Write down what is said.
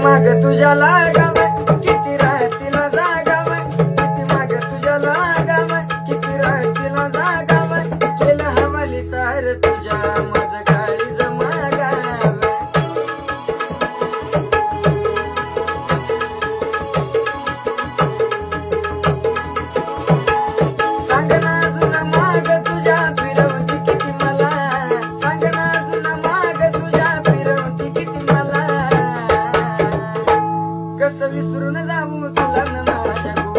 माग तुझ्या लागाव किती राहतील जागाव किती माग तुझ्या लागाव किती राहतील जागाव केलं हवाली सार तुझ्या माझं काळीज मागाव सांग ना अजून माग तुझ्या फिरवती किती मला सांग ना अजून माग तुझ्या फिरवती किती मला कसं विसरून जाऊ तुला न माझ्या